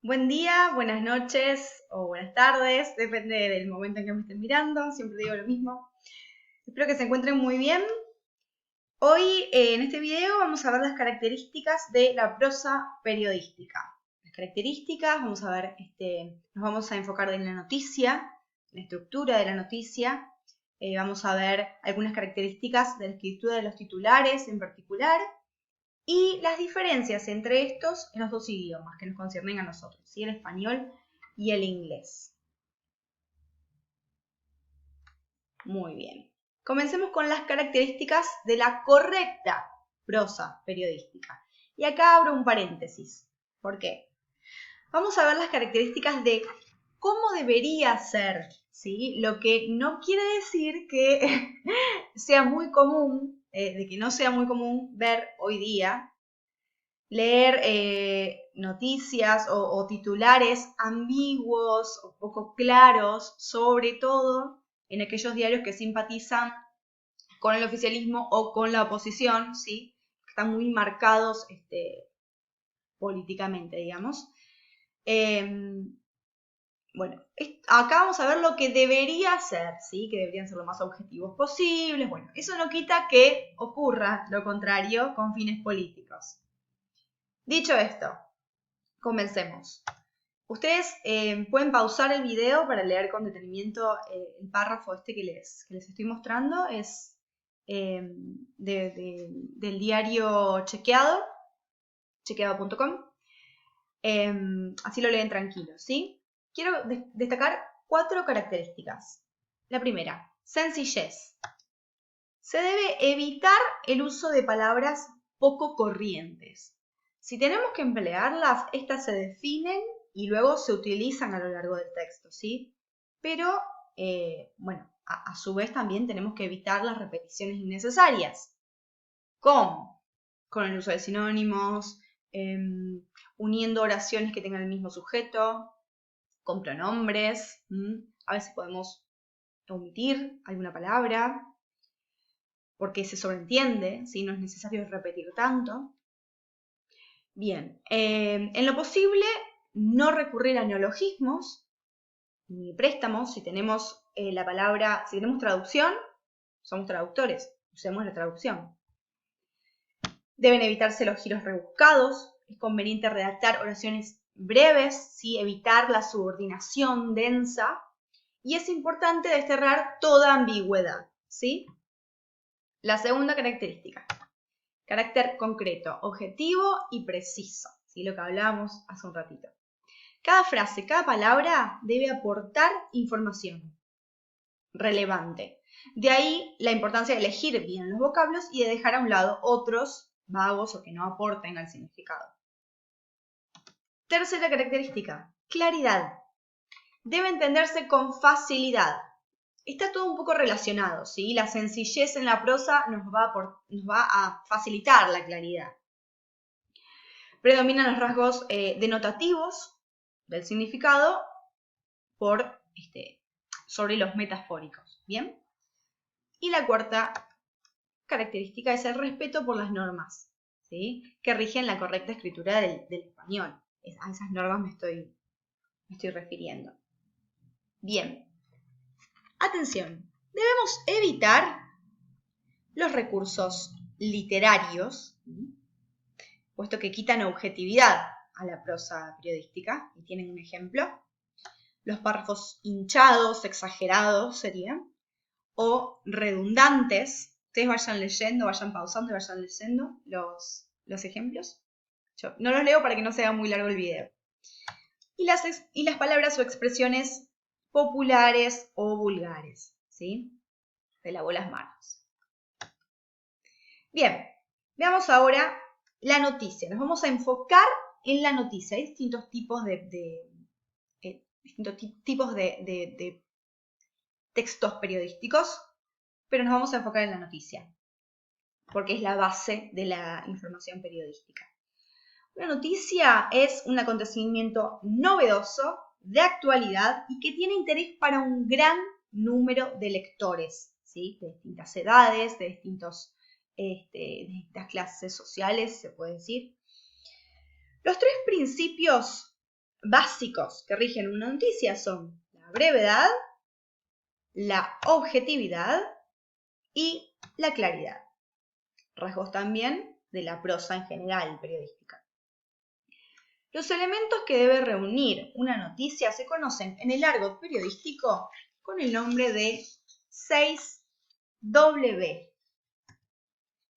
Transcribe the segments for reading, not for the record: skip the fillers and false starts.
Buen día, buenas noches o buenas tardes, depende del momento en que me estén mirando, siempre digo lo mismo. Espero que se encuentren muy bien. Hoy en este video vamos a ver las características de la prosa periodística. Las características, vamos a ver, nos vamos a enfocar en la noticia, la estructura de la noticia. Vamos a ver algunas características de la escritura de los titulares en particular. Y las diferencias entre estos en los dos idiomas que nos conciernen a nosotros, ¿sí? El español y el inglés. Muy bien. Comencemos con las características de la correcta prosa periodística. Y acá abro un paréntesis. ¿Por qué? Vamos a ver las características de cómo debería ser, ¿sí? Lo que no quiere decir que sea muy común, de que no sea muy común ver hoy día, leer noticias o titulares ambiguos o poco claros, sobre todo en aquellos diarios que simpatizan con el oficialismo o con la oposición, ¿sí? Están muy marcados políticamente, digamos. Bueno, acá vamos a ver lo que debería ser, ¿sí? Que deberían ser lo más objetivos posibles. Bueno, eso no quita que ocurra lo contrario con fines políticos. Dicho esto, comencemos. Ustedes pueden pausar el video para leer con detenimiento el párrafo que les estoy mostrando. Es del diario chequeado.com. Así lo leen tranquilos, ¿sí? Quiero destacar 4 características. La primera, sencillez. Se debe evitar el uso de palabras poco corrientes. Si tenemos que emplearlas, estas se definen y luego se utilizan a lo largo del texto, ¿sí? Pero, bueno, a su vez también tenemos que evitar las repeticiones innecesarias. ¿Cómo? Con el uso de sinónimos, uniendo oraciones que tengan el mismo sujeto, con pronombres. A veces podemos omitir alguna palabra porque se sobreentiende, ¿sí? No es necesario repetir tanto. Bien, en lo posible, no recurrir a neologismos ni préstamos. Si tenemos si tenemos traducción, somos traductores, usemos la traducción. Deben evitarse los giros rebuscados. Es conveniente redactar oraciones breves, ¿sí? Evitar la subordinación densa. Y es importante desterrar toda ambigüedad, ¿sí? La segunda característica. Carácter concreto, objetivo y preciso, ¿sí? Lo que hablábamos hace un ratito. Cada frase, cada palabra debe aportar información relevante. De ahí la importancia de elegir bien los vocablos y de dejar a un lado otros vagos o que no aporten al significado. Tercera característica, claridad. Debe entenderse con facilidad. Está todo un poco relacionado, ¿sí? La sencillez en la prosa nos va a facilitar la claridad. Predominan los rasgos denotativos del significado sobre los metafóricos. ¿Bien? Y la cuarta característica es el respeto por las normas, ¿sí? Que rigen la correcta escritura del español. A esas normas me estoy refiriendo. Bien. Atención. Debemos evitar los recursos literarios, puesto que quitan objetividad a la prosa periodística, y tienen un ejemplo. Los párrafos hinchados, exagerados serían, o redundantes. Ustedes vayan leyendo, vayan pausando y vayan leyendo los ejemplos. Yo no los leo para que no sea muy largo el video. Y las palabras o expresiones populares o vulgares, ¿sí? Se lavó las manos. Bien, veamos ahora la noticia. Nos vamos a enfocar en la noticia. Hay distintos tipos de textos periodísticos, pero nos vamos a enfocar en la noticia, porque es la base de la información periodística. Una noticia es un acontecimiento novedoso, de actualidad y que tiene interés para un gran número de lectores, ¿sí? De distintas edades, de distintas clases sociales, se puede decir. Los 3 principios básicos que rigen una noticia son la brevedad, la objetividad y la claridad. Rasgos también de la prosa en general periodística. Los elementos que debe reunir una noticia se conocen en el argot periodístico con el nombre de 6W,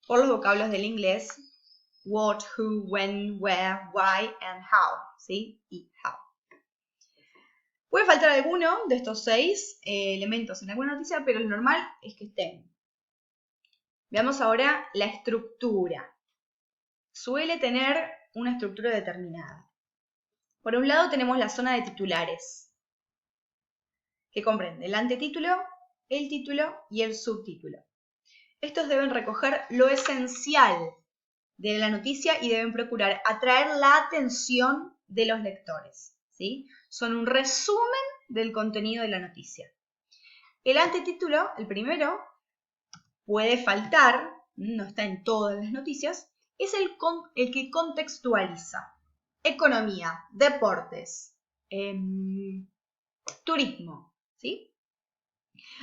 por los vocablos del inglés what, who, when, where, why and how, ¿sí? Y how. Puede faltar alguno de estos 6 elementos en alguna noticia, pero lo normal es que estén. Veamos ahora la estructura. Suele tener una estructura determinada. Por un lado tenemos la zona de titulares, que comprende el antetítulo, el título y el subtítulo. Estos deben recoger lo esencial de la noticia y deben procurar atraer la atención de los lectores, ¿sí? Son un resumen del contenido de la noticia. El antetítulo, el primero, puede faltar, no está en todas las noticias, es el que contextualiza. Economía, deportes, turismo, ¿sí?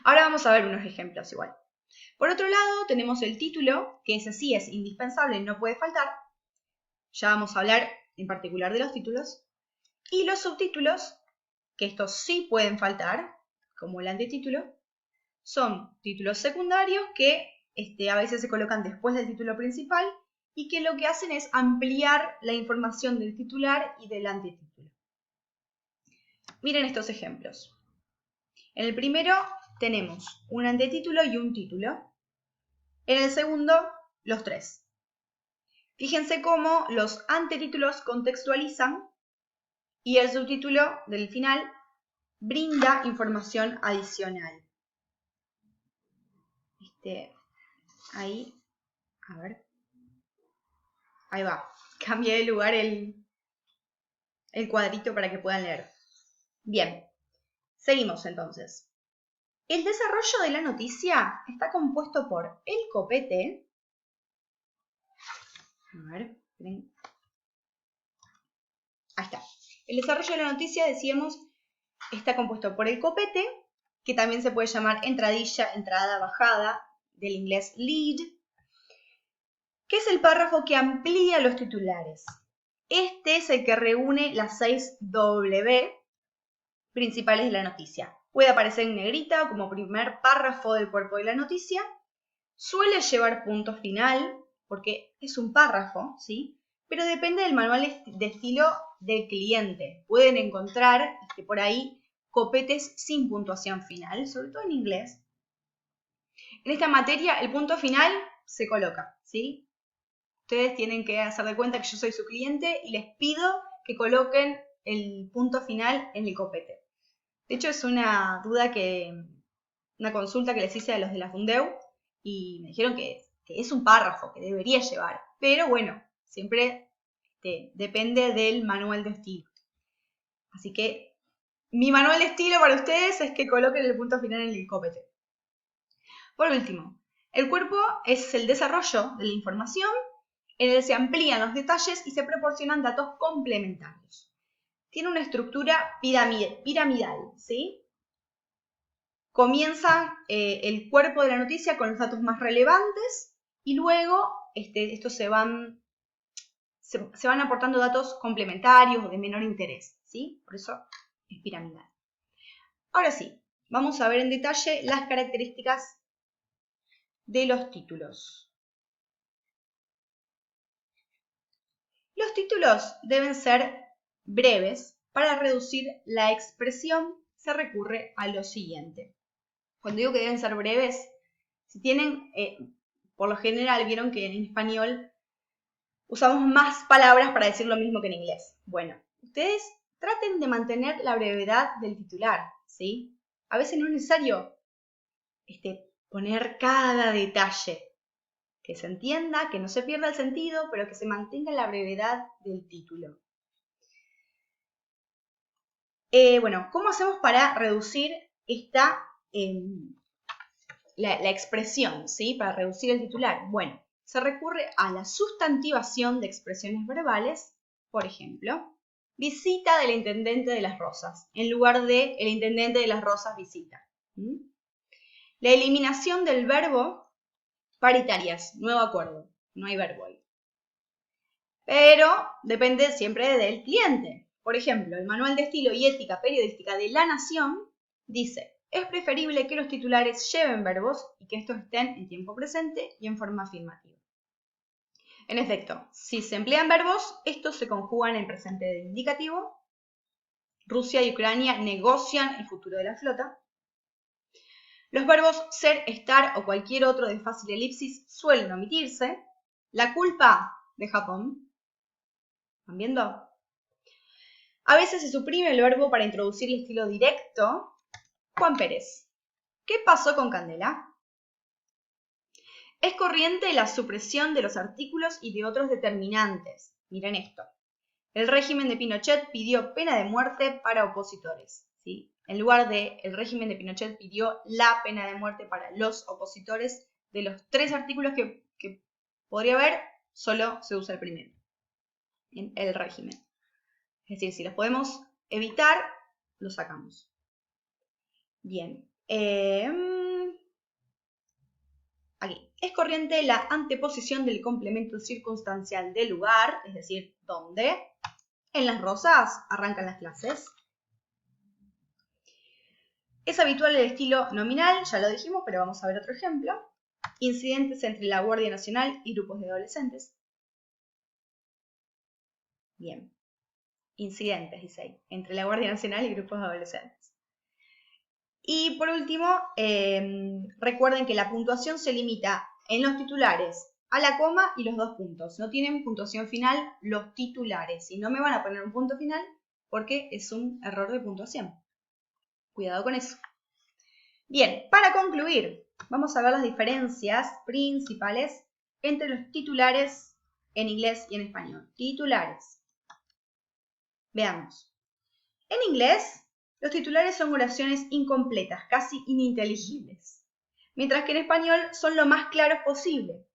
Ahora vamos a ver unos ejemplos igual. Por otro lado, tenemos el título, que ese sí es indispensable y no puede faltar. Ya vamos a hablar en particular de los títulos. Y los subtítulos, que estos sí pueden faltar, como el antetítulo, son títulos secundarios que a veces se colocan después del título principal y que lo que hacen es ampliar la información del titular y del antetítulo. Miren estos ejemplos. En el primero tenemos un antetítulo y un título. En el segundo, los tres. Fíjense cómo los antetítulos contextualizan y el subtítulo del final brinda información adicional. Ahí, a ver. Ahí va. Cambié de lugar el cuadrito para que puedan leer. Bien, seguimos entonces. El desarrollo de la noticia está compuesto por el copete. A ver, esperen. Ahí está. El desarrollo de la noticia, decíamos, está compuesto por el copete, que también se puede llamar entradilla, entrada, bajada, del inglés lead, que es el párrafo que amplía los titulares. Este es el que reúne las 6 W principales de la noticia. Puede aparecer en negrita como primer párrafo del cuerpo de la noticia. Suele llevar punto final, porque es un párrafo, ¿sí? Pero depende del manual de estilo del cliente. Pueden encontrar por ahí copetes sin puntuación final, sobre todo en inglés. En esta materia, el punto final se coloca, ¿sí? Ustedes tienen que hacer de cuenta que yo soy su cliente y les pido que coloquen el punto final en el copete. De hecho, es una consulta que les hice a los de la Fundeu y me dijeron que es un párrafo que debería llevar. Pero bueno, siempre depende del manual de estilo. Así que mi manual de estilo para ustedes es que coloquen el punto final en el copete. Por último, el cuerpo es el desarrollo de la información en el que se amplían los detalles y se proporcionan datos complementarios. Tiene una estructura piramidal, ¿sí? Comienza el cuerpo de la noticia con los datos más relevantes y luego estos se van aportando datos complementarios o de menor interés, ¿sí? Por eso es piramidal. Ahora sí, vamos a ver en detalle las características de los títulos. Los títulos deben ser breves. Para reducir la expresión se recurre a lo siguiente. Cuando digo que deben ser breves, si tienen, por lo general, vieron que en español usamos más palabras para decir lo mismo que en inglés. Bueno, ustedes traten de mantener la brevedad del titular, ¿sí? A veces no es necesario poner cada detalle. Que se entienda, que no se pierda el sentido, pero que se mantenga la brevedad del título. Bueno, ¿cómo hacemos para reducir la expresión, ¿sí? Para reducir el titular. Bueno, se recurre a la sustantivación de expresiones verbales, por ejemplo, visita del intendente de Las Rosas, en lugar de el intendente de Las Rosas visita. La eliminación del verbo paritarias, nuevo acuerdo, no hay verbo ahí. Pero depende siempre del cliente. Por ejemplo, el Manual de Estilo y Ética Periodística de La Nación dice: es preferible que los titulares lleven verbos y que estos estén en tiempo presente y en forma afirmativa. En efecto, si se emplean verbos, estos se conjugan en presente de indicativo. Rusia y Ucrania negocian el futuro de la flota. Los verbos ser, estar o cualquier otro de fácil elipsis suelen omitirse. La culpa de Japón. ¿Están viendo? A veces se suprime el verbo para introducir el estilo directo. Juan Pérez. ¿Qué pasó con Candela? Es corriente la supresión de los artículos y de otros determinantes. Miren esto. El régimen de Pinochet pidió pena de muerte para opositores. ¿Sí? En lugar de el régimen de Pinochet pidió la pena de muerte para los opositores. De los 3 artículos que podría haber, solo se usa el primero. En el régimen. Es decir, si los podemos evitar, los sacamos. Bien. Aquí. Es corriente la anteposición del complemento circunstancial del lugar, es decir, ¿dónde? En Las Rosas arrancan las clases. Es habitual el estilo nominal, ya lo dijimos, pero vamos a ver otro ejemplo. Incidentes entre la Guardia Nacional y grupos de adolescentes. Bien. Incidentes, dice ahí, entre la Guardia Nacional y grupos de adolescentes. Y por último, recuerden que la puntuación se limita en los titulares a la coma y los 2 puntos. No tienen puntuación final los titulares. Y no me van a poner un punto final porque es un error de puntuación. Cuidado con eso. Bien, para concluir, vamos a ver las diferencias principales entre los titulares en inglés y en español. Titulares. Veamos. En inglés, los titulares son oraciones incompletas, casi ininteligibles, mientras que en español son lo más claros posible.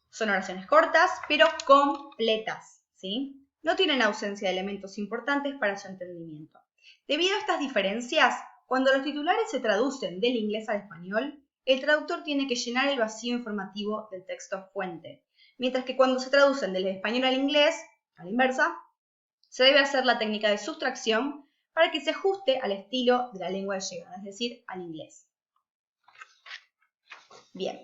Son oraciones cortas, pero completas, ¿sí? No tienen ausencia de elementos importantes para su entendimiento. Debido a estas diferencias, cuando los titulares se traducen del inglés al español, el traductor tiene que llenar el vacío informativo del texto fuente, mientras que cuando se traducen del español al inglés, a la inversa, se debe hacer la técnica de sustracción para que se ajuste al estilo de la lengua de llegada, es decir, al inglés. Bien,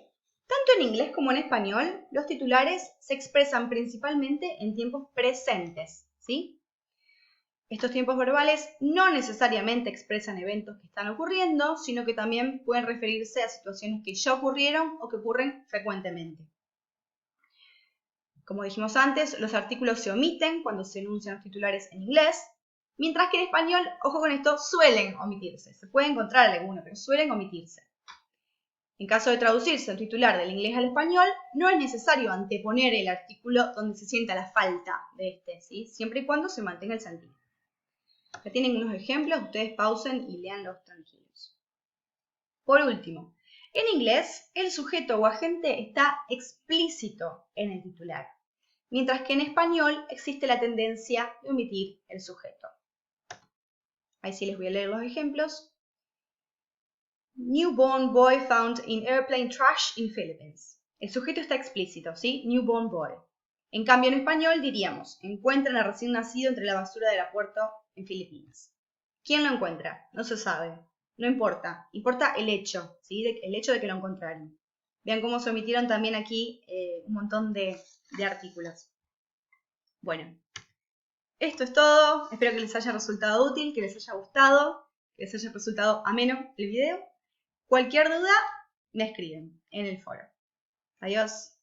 tanto en inglés como en español, los titulares se expresan principalmente en tiempos presentes, ¿sí? Estos tiempos verbales no necesariamente expresan eventos que están ocurriendo, sino que también pueden referirse a situaciones que ya ocurrieron o que ocurren frecuentemente. Como dijimos antes, los artículos se omiten cuando se enuncian los titulares en inglés, mientras que en español, ojo con esto, suelen omitirse. Se puede encontrar alguno, pero suelen omitirse. En caso de traducirse el titular del inglés al español, no es necesario anteponer el artículo donde se sienta la falta de este, ¿sí? Siempre y cuando se mantenga el sentido. Ya tienen unos ejemplos, ustedes pausen y léanlos tranquilos. Por último, en inglés, el sujeto o agente está explícito en el titular, mientras que en español existe la tendencia de omitir el sujeto. Ahí sí les voy a leer los ejemplos. Newborn boy found in airplane trash in Philippines. El sujeto está explícito, ¿sí? Newborn boy. En cambio, en español diríamos: encuentran a recién nacido entre la basura del aeropuerto en Filipinas. ¿Quién lo encuentra? No se sabe. No importa. Importa el hecho, ¿sí? El hecho de que lo encontraron. Vean cómo se omitieron también aquí un montón de artículos. Bueno, esto es todo. Espero que les haya resultado útil, que les haya gustado, que les haya resultado ameno el video. Cualquier duda, me escriben en el foro. Adiós.